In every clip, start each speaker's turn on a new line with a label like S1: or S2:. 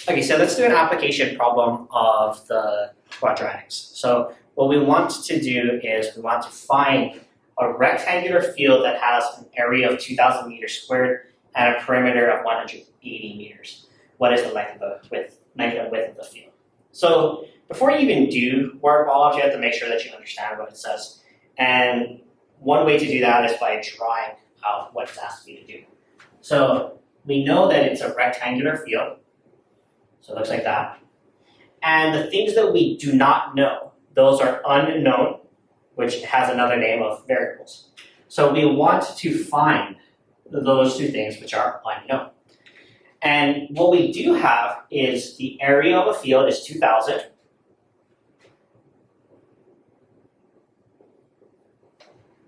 S1: Okay, so let's do an application problem of the quadratics. So what we want to do is we want to find a rectangular field that has an area of 2,000 meters squared and a perimeter of 180 meters. What is the length of the width of the field? So before you even do work all, you have to make sure that you understand what it says. And one way to do that is by drawing out what it's asked you to do. So we know that it's a rectangular field. So it looks like that. And the things that we do not know, those are unknown, which has another name of variables. So we want to find those two things which are unknown. And what we do have is the area of a field is 2,000.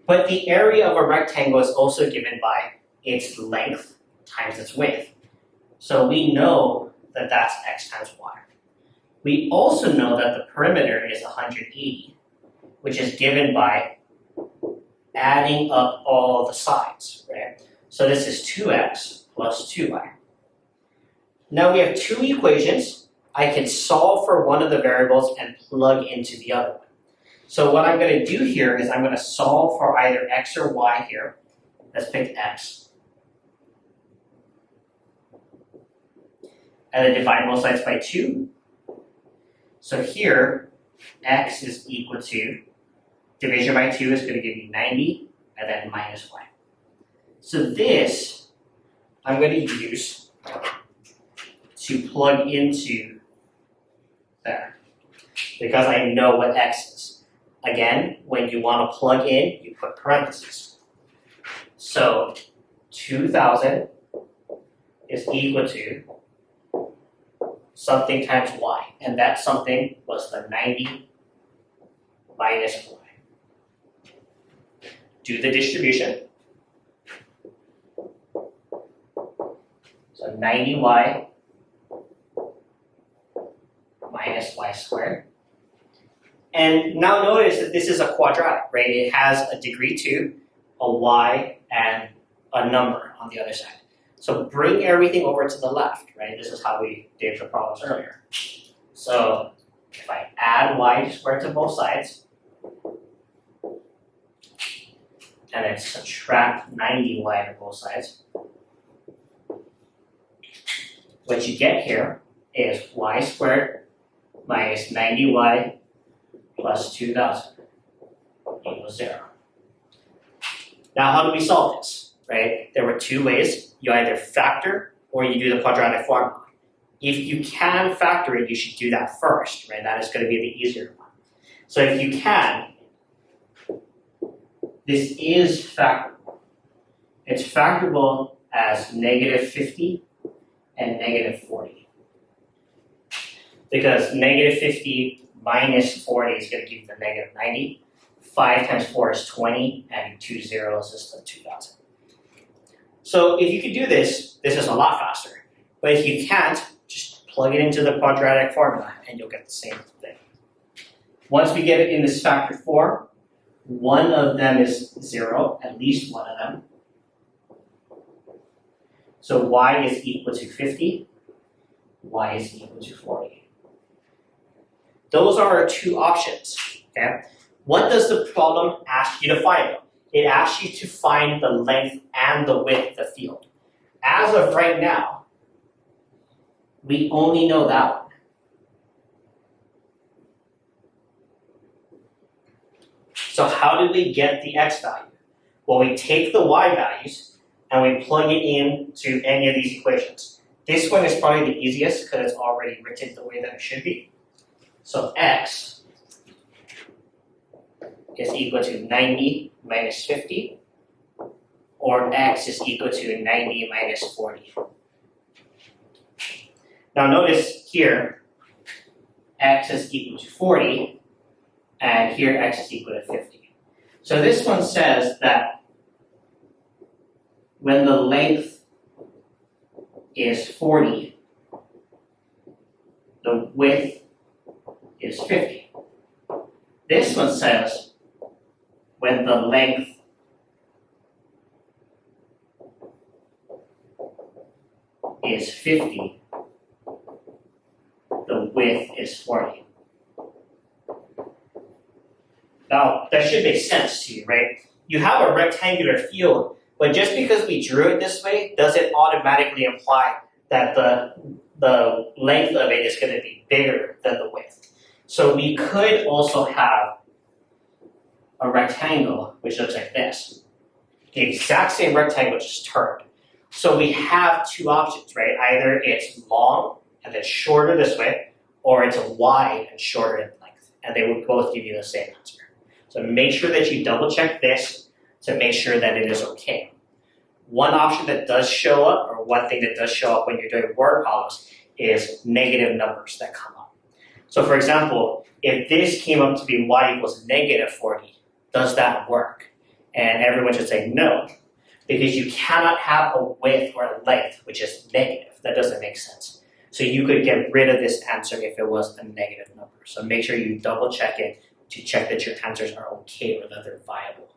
S1: But the area of a rectangle is also given by its length times its width. So we know that that's x times y. We also know that the perimeter is 180, which is given by adding up all the sides, right? So this is 2x plus 2y. Now we have two equations. I can solve for one of the variables and plug into the other one. So what I'm going to do here is I'm going to solve for either x or y here. Let's pick x. And then divide both sides by 2. So here, x is equal to, division by 2 is going to give you 90, and then minus y. So this, I'm going to use to plug into there, because I know what x is. Again, when you want to plug in, you put parentheses. So 2,000 is equal to something times y, and that something was the 90 minus y. Do the distribution. So 90y minus y squared. And now notice that this is a quadratic, right? It has a degree 2, a y, and a number on the other side. So bring everything over to the left, right? This is how we did the problems earlier. So if I add y squared to both sides, and then subtract 90y to both sides, what you get here is y squared minus 90y plus 2,000 equals 0. Now how do we solve this, right? There were two ways. You either factor or you do the quadratic formula. If you can factor it, you should do that first, right? That is going to be the easier one. So if you can, this is factorable. It's factorable as negative 50 and negative 40. Because negative 50 minus 40 is going to give you the negative 90. 5 times 4 is 20, and 2 zeros is the 2,000. So if you could do this, this is a lot faster. But if you can't, just plug it into the quadratic formula and you'll get the same thing. Once we get it in this factor form, one of them is 0, at least one of them. So y is equal to 50, y is equal to 40. Those are our two options. Okay? What does the problem ask you to find though? It asks you to find the length and the width of the field. As of right now, we only know that one. So how did we get the x value? Well, we take the y values and we plug it into any of these equations. This one is probably the easiest because it's already written the way that it should be. So x is equal to 90 minus 50, or x is equal to 90 minus 40. Now notice here, x is equal to 40, and here x is equal to 50. So this one says that when the length is 40, the width is 50. This one says when the length is 50, width is 40. Now, that should make sense to you, right? You have a rectangular field, but just because we drew it this way doesn't automatically imply that the length of it is going to be bigger than the width. So we could also have a rectangle which looks like this. The exact same rectangle just turned. So we have two options, right? Either it's long and then shorter this way, or it's wide and shorter in length. And they would both give you the same answer. So make sure that you double check this to make sure that it is okay. One option that does show up, or one thing that does show up when you're doing word problems, is negative numbers that come up. So for example, if this came up to be y equals negative 40, does that work? And everyone should say no, because you cannot have a width or a length which is negative. That doesn't make sense. So you could get rid of this answer if it was a negative number. So make sure you double check it to check that your answers are okay or that they're viable.